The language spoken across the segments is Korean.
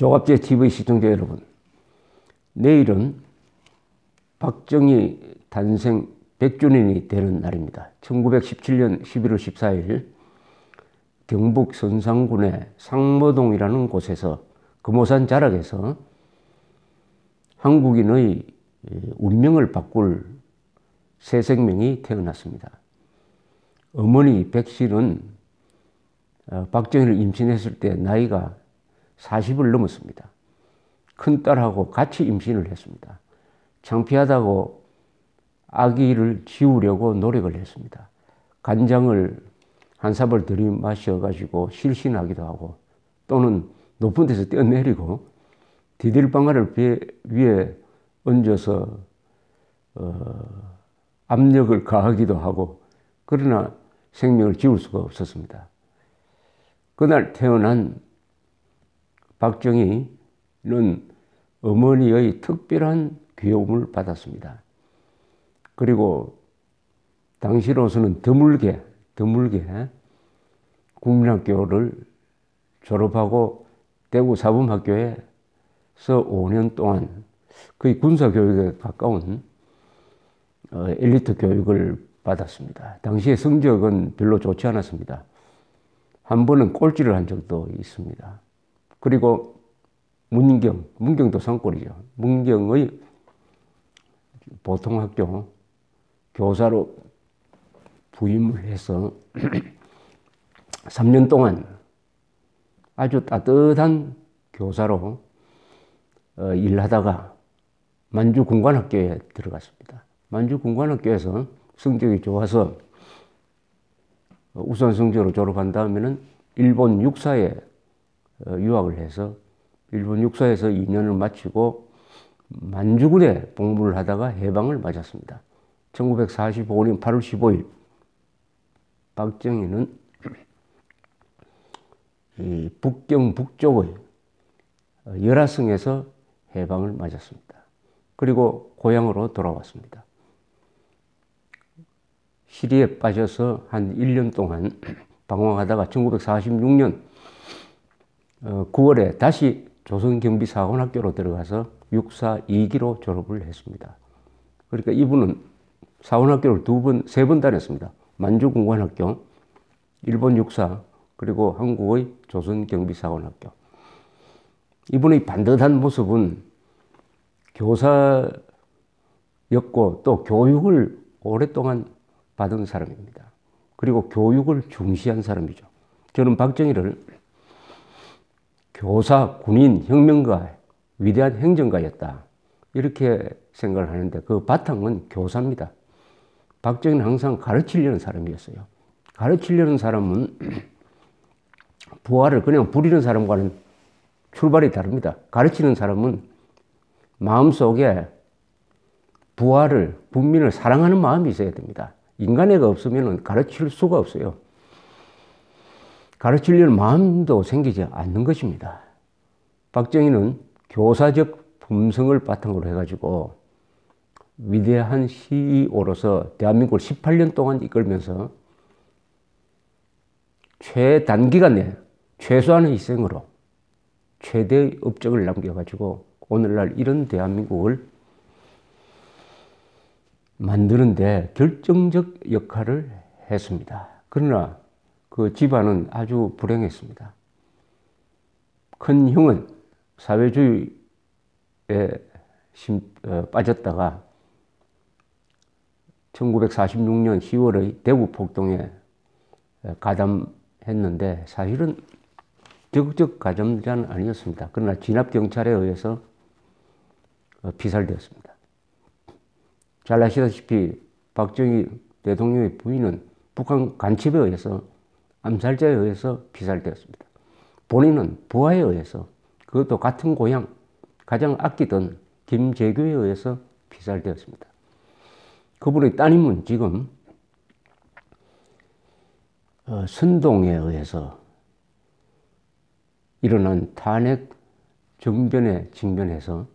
조갑제 TV 시청자 여러분, 내일은 박정희 탄생 100주년이 되는 날입니다. 1917년 11월 14일 경북 선산군의 상모동이라는 곳에서 금오산 자락에서 한국인의 운명을 바꿀 새 생명이 태어났습니다. 어머니 백씨는 박정희를 임신했을 때 나이가 40을 넘었습니다. 큰딸하고 같이 임신을 했습니다. 창피하다고 아기를 지우려고 노력을 했습니다. 간장을 한 사발 들이마셔가지고 실신하기도 하고, 또는 높은 데서 뛰어내리고 디딜방아를 배 위에 얹어서 압력을 가하기도 하고, 그러나 생명을 지울 수가 없었습니다. 그날 태어난 박정희는 어머니의 특별한 귀여움을 받았습니다. 그리고 당시로서는 드물게 국민학교를 졸업하고 대구 사범학교에서 5년 동안 거의 군사교육에 가까운 엘리트 교육을 받았습니다. 당시의 성적은 별로 좋지 않았습니다. 한 번은 꼴찌를 한 적도 있습니다. 그리고 문경도 산골이죠. 문경의 보통학교 교사로 부임을 해서 3년 동안 아주 따뜻한 교사로 일하다가 만주군관학교에 들어갔습니다. 만주군관학교에서 성적이 좋아서 우선 성적으로 졸업한 다음에는 일본 육사에 유학을 해서 일본 육사에서 2년을 마치고 만주군에 복무를 하다가 해방을 맞았습니다. 1945년 8월 15일 박정희는 이 북경 북쪽의 열하성에서 해방을 맞았습니다. 그리고 고향으로 돌아왔습니다. 시리에 빠져서 한 1년 동안 방황하다가 1946년 9월에 다시 조선경비사관학교로 들어가서 육사 2기로 졸업을 했습니다. 그러니까 이분은 사관학교를 세 번 다녔습니다. 만주군관학교, 일본 육사, 그리고 한국의 조선경비사관학교. 이분의 반듯한 모습은 교사였고 또 교육을 오랫동안 받은 사람입니다. 그리고 교육을 중시한 사람이죠. 저는 박정희를 교사, 군인, 혁명가, 위대한 행정가였다, 이렇게 생각을 하는데 그 바탕은 교사입니다. 박정희는 항상 가르치려는 사람이었어요. 가르치려는 사람은 부하를 그냥 부리는 사람과는 출발이 다릅니다. 가르치는 사람은 마음속에 부하를, 국민을 사랑하는 마음이 있어야 됩니다. 인간애가 없으면 가르칠 수가 없어요. 가르치려는 마음도 생기지 않는 것입니다. 박정희는 교사적 품성을 바탕으로 해가지고 위대한 CEO로서 대한민국을 18년 동안 이끌면서 최단기간 내에 최소한의 희생으로 최대의 업적을 남겨가지고 오늘날 이런 대한민국을 만드는 데 결정적 역할을 했습니다. 그러나 그 집안은 아주 불행했습니다. 큰 형은 사회주의에 빠졌다가 1946년 10월의 대구 폭동에 가담했는데 사실은 적극적 가담자는 아니었습니다. 그러나 진압경찰에 의해서 피살되었습니다. 잘 아시다시피 박정희 대통령의 부인은 북한 간첩에 의해서, 암살자에 의해서 피살되었습니다. 본인은 부하에 의해서, 그것도 같은 고향, 가장 아끼던 김재규에 의해서 피살되었습니다. 그분의 따님은 지금 선동에 의해서 일어난 탄핵 정변에 직면해서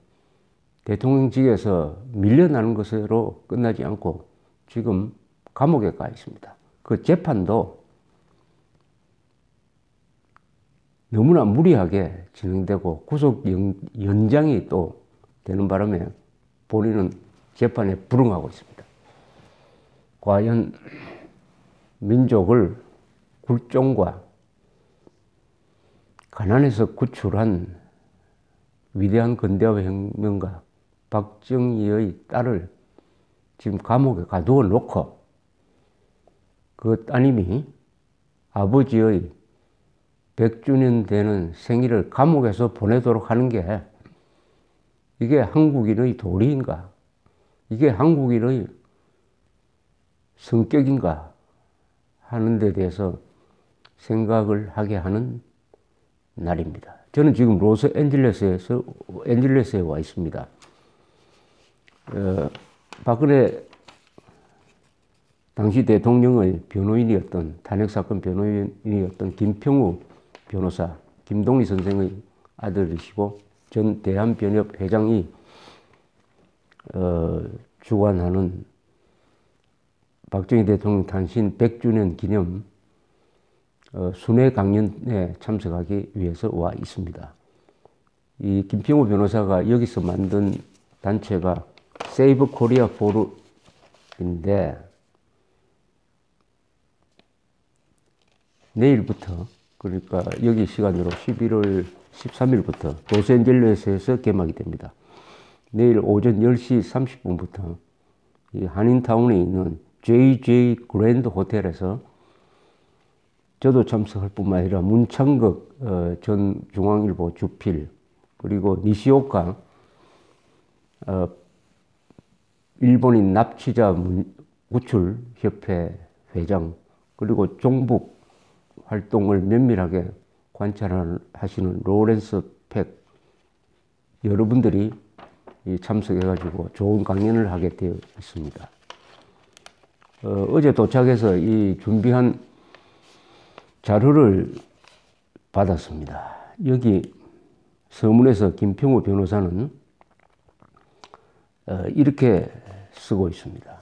대통령직에서 밀려나는 것으로 끝나지 않고 지금 감옥에 가 있습니다. 그 재판도 너무나 무리하게 진행되고 구속 연장이 또 되는 바람에 본인은 재판에 불응하고 있습니다. 과연 민족을 굴종과 가난에서 구출한 위대한 근대화 혁명가 박정희의 딸을 지금 감옥에 가두어 놓고 그 따님이 아버지의 100주년 되는 생일을 감옥에서 보내도록 하는 게 이게 한국인의 도리인가? 이게 한국인의 성격인가? 하는 데 대해서 생각을 하게 하는 날입니다. 저는 지금 로스앤젤레스에 와 있습니다. 박근혜 당시 대통령의 변호인이었던 탄핵사건 변호인이었던 김평우 변호사, 김동리 선생의 아들이시고 전 대한변협 회장이 주관하는 박정희 대통령 탄신 100주년 기념 순회 강연에 참석하기 위해서 와 있습니다. 이 김평우 변호사가 여기서 만든 단체가 세이브 코리아 포럼인데 내일부터, 그러니까 여기 시간으로 11월 13일부터 로스앤젤레스에서 개막이 됩니다. 내일 오전 10시 30분부터 이 한인타운에 있는 JJ 그랜드 호텔에서 저도 참석할 뿐만 아니라 문창극 전 중앙일보 주필, 그리고 니시오카 일본인 납치자 구출협회 회장, 그리고 종북 활동을 면밀하게 관찰하시는 로렌스 팩, 여러분들이 참석해가지고 좋은 강연을 하게 되어 있습니다. 어제 도착해서 이 준비한 자료를 받았습니다. 여기 서문에서 김평우 변호사는 이렇게 쓰고 있습니다.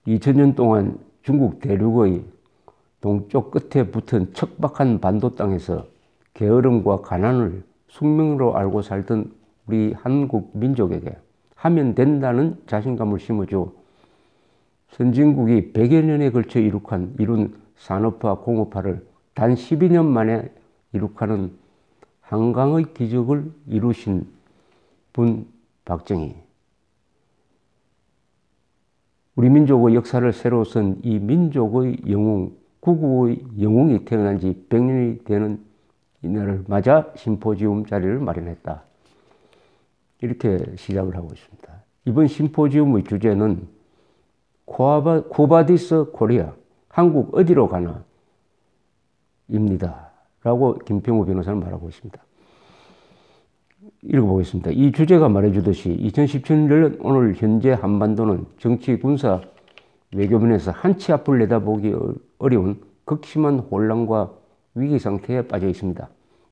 2000년 동안 중국 대륙의 동쪽 끝에 붙은 척박한 반도 땅에서 게으름과 가난을 숙명으로 알고 살던 우리 한국 민족에게 하면 된다는 자신감을 심어줘 선진국이 100여 년에 걸쳐 이룬 산업화, 공업화를 단 12년 만에 이룩하는 한강의 기적을 이루신 분 박정희. 우리 민족의 역사를 새로 쓴 이 민족의 영웅, 구구의 영웅이 태어난 지 100년이 되는 이날을 맞아 심포지움 자리를 마련했다. 이렇게 시작을 하고 있습니다. 이번 심포지움의 주제는 쿠바디스 코리아, 한국 어디로 가나 입니다. 라고 김평우 변호사는 말하고 있습니다. 읽어보겠습니다. 이 주제가 말해주듯이 2017년 오늘 현재 한반도는 정치, 군사, 외교면에서 한치 앞을 내다보기 어려운 극심한 혼란과 위기 상태에 빠져 있습니다.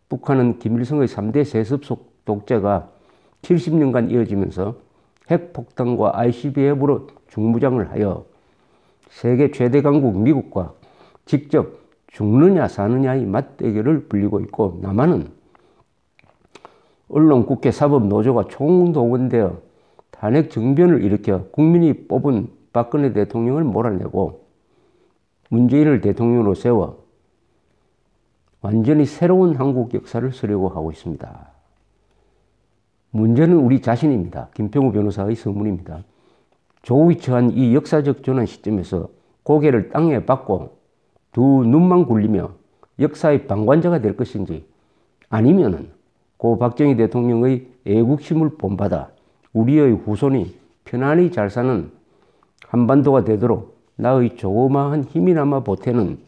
북한은 김일성의 3대 세습 독재가 70년간 이어지면서 핵폭탄과 ICBM으로 중무장을 하여 세계 최대 강국 미국과 직접 죽느냐 사느냐의 맞대결을 벌이고 있고, 남한은 언론, 국회, 사법, 노조가 총동원되어 탄핵 정변을 일으켜 국민이 뽑은 박근혜 대통령을 몰아내고 문재인을 대통령으로 세워 완전히 새로운 한국 역사를 쓰려고 하고 있습니다. 문제는 우리 자신입니다. 김평우 변호사의 서문입니다. 조위처한 이 역사적 전환 시점에서 고개를 땅에 박고 두 눈만 굴리며 역사의 방관자가 될 것인지, 아니면은 고 박정희 대통령의 애국심을 본받아 우리의 후손이 편안히 잘 사는 한반도가 되도록 나의 조그마한 힘이나마 보태는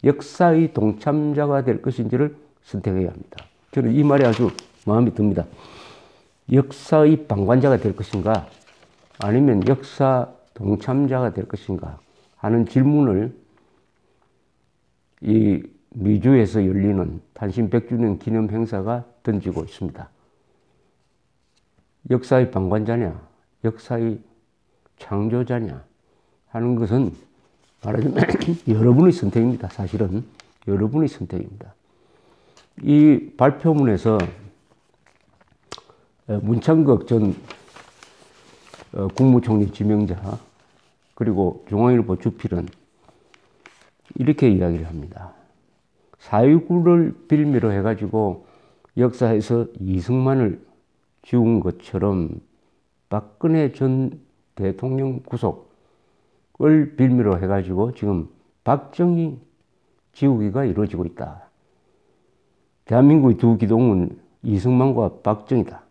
역사의 동참자가 될 것인지를 선택해야 합니다. 저는 이 말이 아주 마음에 듭니다. 역사의 방관자가 될 것인가, 아니면 역사 동참자가 될 것인가 하는 질문을 이 미주에서 열리는 탄신 100주년 기념 행사가 던지고 있습니다. 역사의 방관자냐, 역사의 창조자냐 하는 것은 말하자면 여러분의 선택입니다. 사실은 여러분의 선택입니다. 이 발표문에서 문창극 전 국무총리 지명자 그리고 중앙일보 주필은 이렇게 이야기를 합니다. 4.19를 빌미로 해가지고 역사에서 이승만을 지운 것처럼 박근혜 전 대통령 구속을 빌미로 해가지고 지금 박정희 지우기가 이루어지고 있다. 대한민국의 두 기둥은 이승만과 박정희다.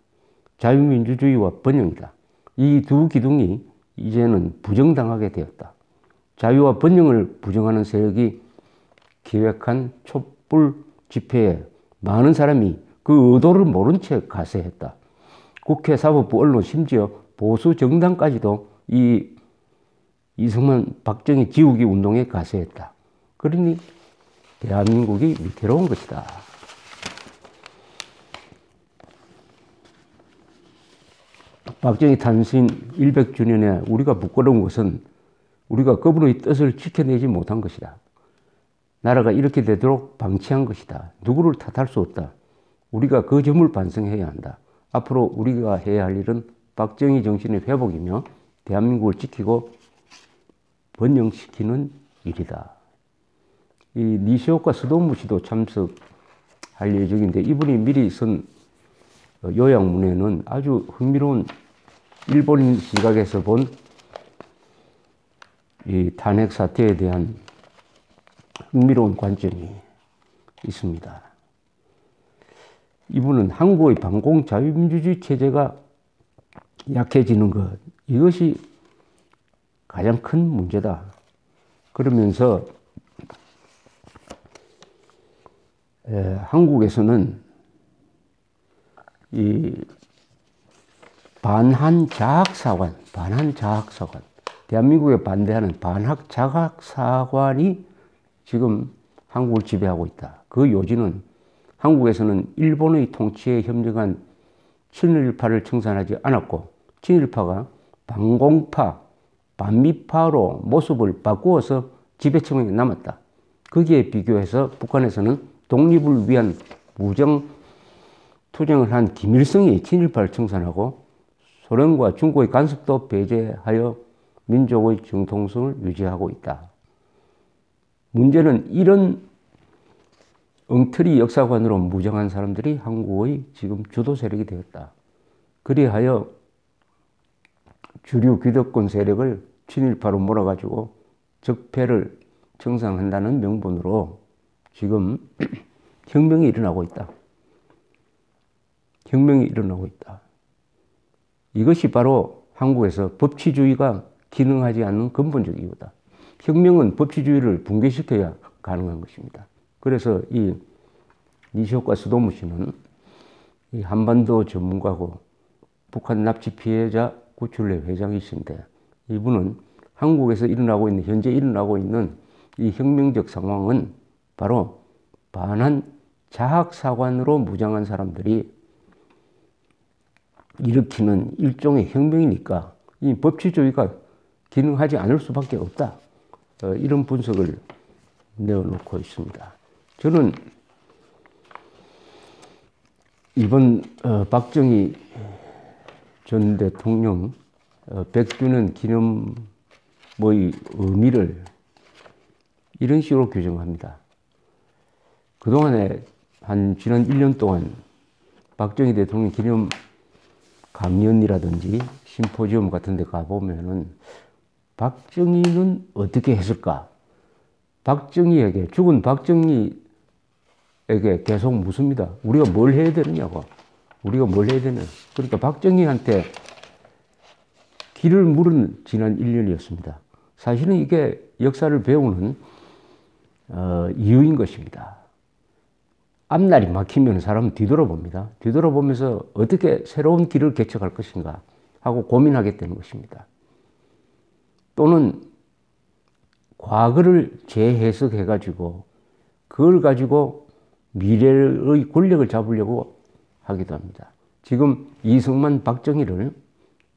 자유민주주의와 번영이다. 이 두 기둥이 이제는 부정당하게 되었다. 자유와 번영을 부정하는 세력이 기획한 촛불 집회에 많은 사람이 그 의도를 모른 채 가세했다. 국회, 사법부, 언론, 심지어 보수 정당까지도 이 이승만, 박정희 지우기 운동에 가세했다. 그러니 대한민국이 위태로운 것이다. 박정희 탄신 100주년에 우리가 부끄러운 것은 우리가 그분의 뜻을 지켜내지 못한 것이다. 나라가 이렇게 되도록 방치한 것이다. 누구를 탓할 수 없다. 우리가 그 점을 반성해야 한다. 앞으로 우리가 해야 할 일은 박정희 정신의 회복이며 대한민국을 지키고 번영시키는 일이다. 이 니시오카 스도무 씨도 참석할 예정인데 이분이 미리 쓴 요약문에는 아주 흥미로운 일본인 시각에서 본 이 탄핵 사태에 대한 흥미로운 관점이 있습니다. 이분은 한국의 반공 자유민주주의 체제가 약해지는 것, 이것이 가장 큰 문제다. 그러면서 한국에서는 이 반한 자학사관, 대한민국에 반대하는 반학 자학사관이 지금 한국을 지배하고 있다. 그 요지는 한국에서는 일본의 통치에 협력한 친일파를 청산하지 않았고 친일파가 반공파, 반미파로 모습을 바꾸어서 지배층에 남았다. 거기에 비교해서 북한에서는 독립을 위한 무장 투쟁을 한 김일성이 친일파를 청산하고 소련과 중국의 간섭도 배제하여 민족의 정통성을 유지하고 있다. 문제는 이런 엉터리 역사관으로 무장한 사람들이 한국의 지금 주도 세력이 되었다. 그리하여 주류 기득권 세력을 친일파로 몰아가지고 적폐를 청산한다는 명분으로 지금 혁명이 일어나고 있다. 혁명이 일어나고 있다. 이것이 바로 한국에서 법치주의가 기능하지 않는 근본적 이유다. 혁명은 법치주의를 붕괴시켜야 가능한 것입니다. 그래서 이 니시오카 스도무 씨는 이 한반도 전문가고 북한 납치 피해자 구출회 회장이신데 이분은 한국에서 일어나고 있는, 현재 일어나고 있는 이 혁명적 상황은 바로 반한 자학사관으로 무장한 사람들이 일으키는 일종의 혁명이니까 이 법치주의가 기능하지 않을 수밖에 없다. 이런 분석을 내어놓고 있습니다. 저는 이번 박정희 전 대통령 100주년 기념의 의미를 이런 식으로 규정합니다. 그동안에 지난 1년 동안 박정희 대통령 기념 강연이라든지 심포지엄 같은 데 가보면은 박정희는 어떻게 했을까? 죽은 박정희에게 계속 묻습니다. 우리가 뭘 해야 되느냐고. 우리가 뭘 해야 되냐. 그러니까 박정희한테 길을 물은 지난 1년이었습니다. 사실은 이게 역사를 배우는 이유인 것입니다. 앞날이 막히면 사람은 뒤돌아봅니다. 뒤돌아보면서 어떻게 새로운 길을 개척할 것인가 하고 고민하게 되는 것입니다. 또는 과거를 재해석해가지고 그걸 가지고 미래의 권력을 잡으려고 하기도 합니다. 지금 이승만, 박정희를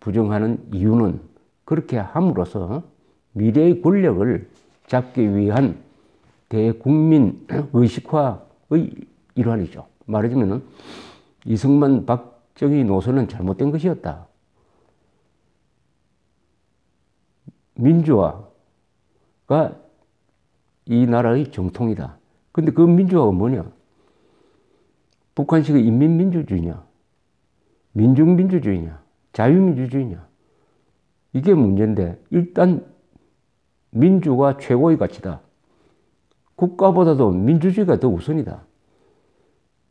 부정하는 이유는 그렇게 함으로써 미래의 권력을 잡기 위한 대국민 의식화의 일환이죠. 말하자면 이승만, 박정희 노선은 잘못된 것이었다. 민주화가 이 나라의 정통이다. 근데 그 민주화가 뭐냐? 북한식의 인민민주주의냐? 민중민주주의냐? 자유민주주의냐? 이게 문제인데 일단 민주가 최고의 가치다. 국가보다도 민주주의가 더 우선이다.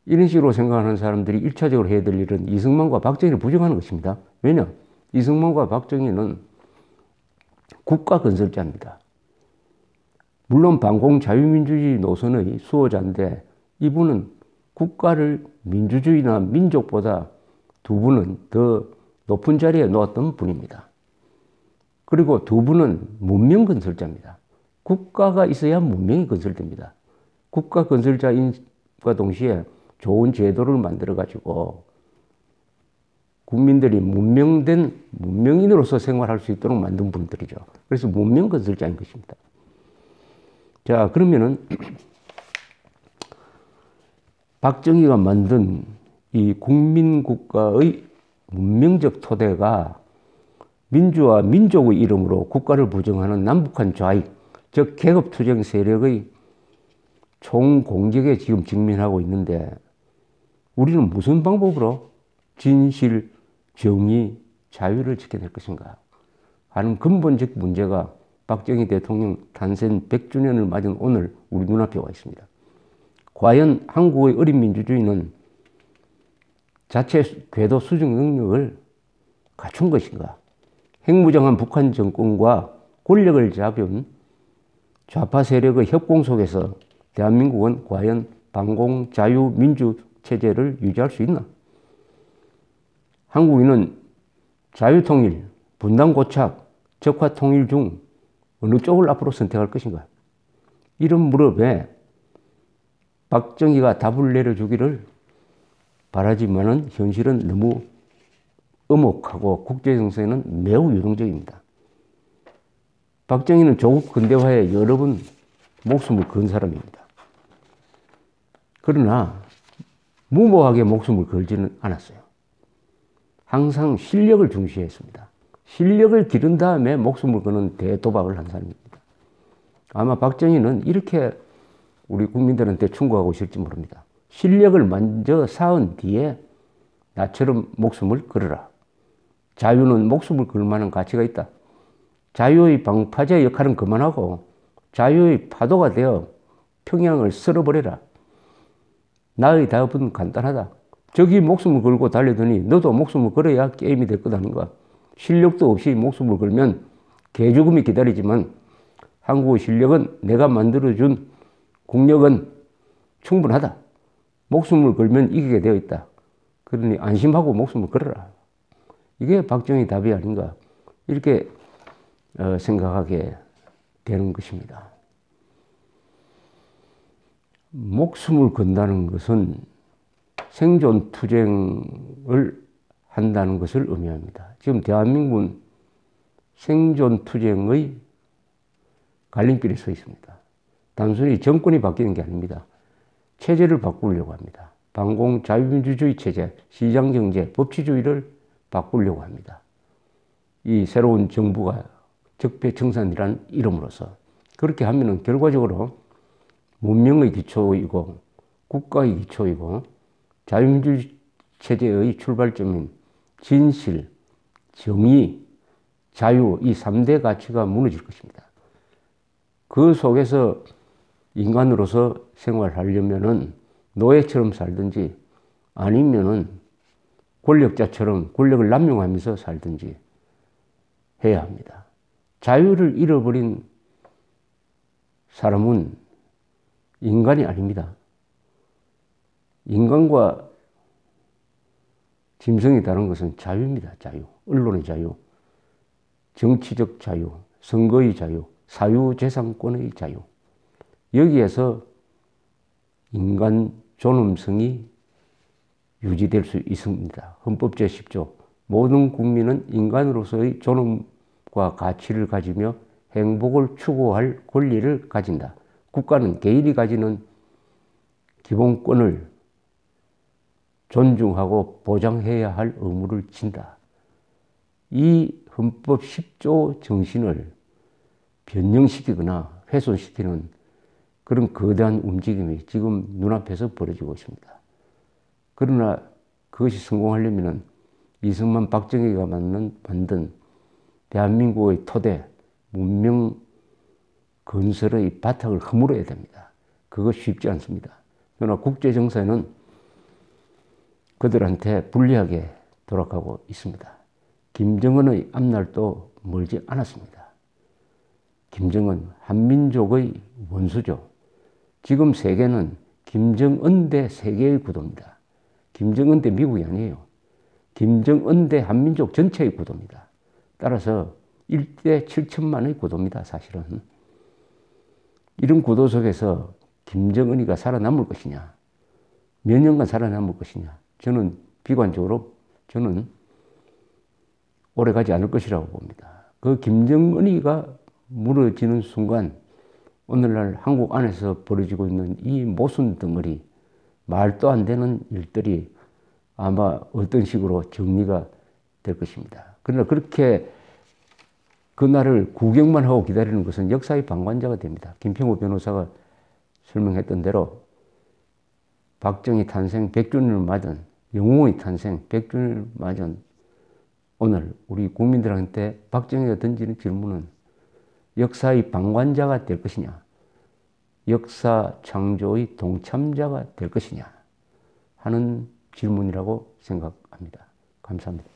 이런 식으로 생각하는 사람들이 1차적으로 해야 될 일은 이승만과 박정희를 부정하는 것입니다. 왜냐? 이승만과 박정희는 국가 건설자입니다. 물론 반공 자유민주주의 노선의 수호자인데 이분은 국가를 민주주의나 민족보다 두 분은 더 높은 자리에 놓았던 분입니다. 그리고 두 분은 문명 건설자입니다. 국가가 있어야 문명이 건설됩니다. 국가 건설자인과 동시에 좋은 제도를 만들어가지고 국민들이 문명인으로서 생활할 수 있도록 만든 분들이죠. 그래서 문명 건설자인 것입니다. 자, 그러면은 박정희가 만든 이 국민국가의 문명적 토대가 민주와 민족의 이름으로 국가를 부정하는 남북한 좌익, 즉 계급투쟁 세력의 총공격에 지금 직면하고 있는데 우리는 무슨 방법으로 진실, 정의, 자유를 지켜낼 것인가 하는 근본적 문제가 박정희 대통령 탄생 100주년을 맞은 오늘 우리 눈앞에 와 있습니다. 과연 한국의 어린 민주주의는 자체 궤도 수정 능력을 갖춘 것인가? 핵무장한 북한 정권과 권력을 잡은 좌파 세력의 협공 속에서 대한민국은 과연 반공 자유 민주 체제를 유지할 수 있나? 한국인은 자유통일, 분단고착, 적화통일 중 어느 쪽을 앞으로 선택할 것인가? 이런 무렵에 박정희가 답을 내려주기를 바라지만은 현실은 너무 엄혹하고 국제정세는 매우 유동적입니다. 박정희는 조국 근대화에 여러 번 목숨을 건 사람입니다. 그러나 무모하게 목숨을 걸지는 않았어요. 항상 실력을 중시했습니다. 실력을 기른 다음에 목숨을 거는 대도박을 한 사람입니다. 아마 박정희는 이렇게 우리 국민들한테 충고하고 있을지 모릅니다. 실력을 먼저 쌓은 뒤에 나처럼 목숨을 걸어라. 자유는 목숨을 걸 만한 가치가 있다. 자유의 방파제 역할은 그만하고 자유의 파도가 되어 평양을 쓸어버려라. 나의 답은 간단하다. 저기 목숨을 걸고 달리더니 너도 목숨을 걸어야 게임이 될 것 아닌가. 실력도 없이 목숨을 걸면 개죽음이 기다리지만 한국의 실력은 내가 만들어준 국력은 충분하다. 목숨을 걸면 이기게 되어 있다. 그러니 안심하고 목숨을 걸어라. 이게 박정희 답이 아닌가 이렇게 생각하게 되는 것입니다. 목숨을 건다는 것은 생존 투쟁을 한다는 것을 의미합니다. 지금 대한민국은 생존 투쟁의 갈림길에 서 있습니다. 단순히 정권이 바뀌는 게 아닙니다. 체제를 바꾸려고 합니다. 반공 자유민주주의 체제, 시장경제, 법치주의를 바꾸려고 합니다. 이 새로운 정부가 적폐청산이라는 이름으로서 그렇게 하면은 결과적으로 문명의 기초이고 국가의 기초이고 자유민주주의 체제의 출발점인 진실, 정의, 자유 이 3대 가치가 무너질 것입니다. 그 속에서 인간으로서 생활하려면은 노예처럼 살든지 아니면은 권력자처럼 권력을 남용하면서 살든지 해야 합니다. 자유를 잃어버린 사람은 인간이 아닙니다. 인간과 짐승이 다른 것은 자유입니다. 자유. 언론의 자유, 정치적 자유, 선거의 자유, 사유재산권의 자유. 여기에서 인간 존엄성이 유지될 수 있습니다. 헌법 제10조 모든 국민은 인간으로서의 존엄과 가치를 가지며 행복을 추구할 권리를 가진다. 국가는 개인이 가지는 기본권을 존중하고 보장해야 할 의무를 진다. 이 헌법 10조 정신을 변형시키거나 훼손시키는 그런 거대한 움직임이 지금 눈앞에서 벌어지고 있습니다. 그러나 그것이 성공하려면 이승만, 박정희가 만든 대한민국의 토대, 문명 건설의 바탕을 허물어야 됩니다. 그거 쉽지 않습니다. 그러나 국제정세는 그들한테 불리하게 돌아가고 있습니다. 김정은의 앞날도 멀지 않았습니다. 김정은 한민족의 원수죠. 지금 세계는 김정은 대 세계의 구도입니다. 김정은 대 미국이 아니에요. 김정은 대 한민족 전체의 구도입니다. 따라서 1대 7천만의 구도입니다. 사실은. 이런 구도 속에서 김정은이가 살아남을 것이냐, 몇 년간 살아남을 것이냐, 저는 비관적으로 저는 오래가지 않을 것이라고 봅니다. 그 김정은이가 무너지는 순간 오늘날 한국 안에서 벌어지고 있는 이 모순 덩어리, 말도 안 되는 일들이 아마 어떤 식으로 정리가 될 것입니다. 그러나 그렇게 그날을 구경만 하고 기다리는 것은 역사의 방관자가 됩니다. 김평우 변호사가 설명했던 대로 박정희 탄생 100주년을 맞은, 영웅의 탄생 100주년을 맞은 오늘 우리 국민들한테 박정희가 던지는 질문은 역사의 방관자가 될 것이냐, 역사 창조의 동참자가 될 것이냐 하는 질문이라고 생각합니다. 감사합니다.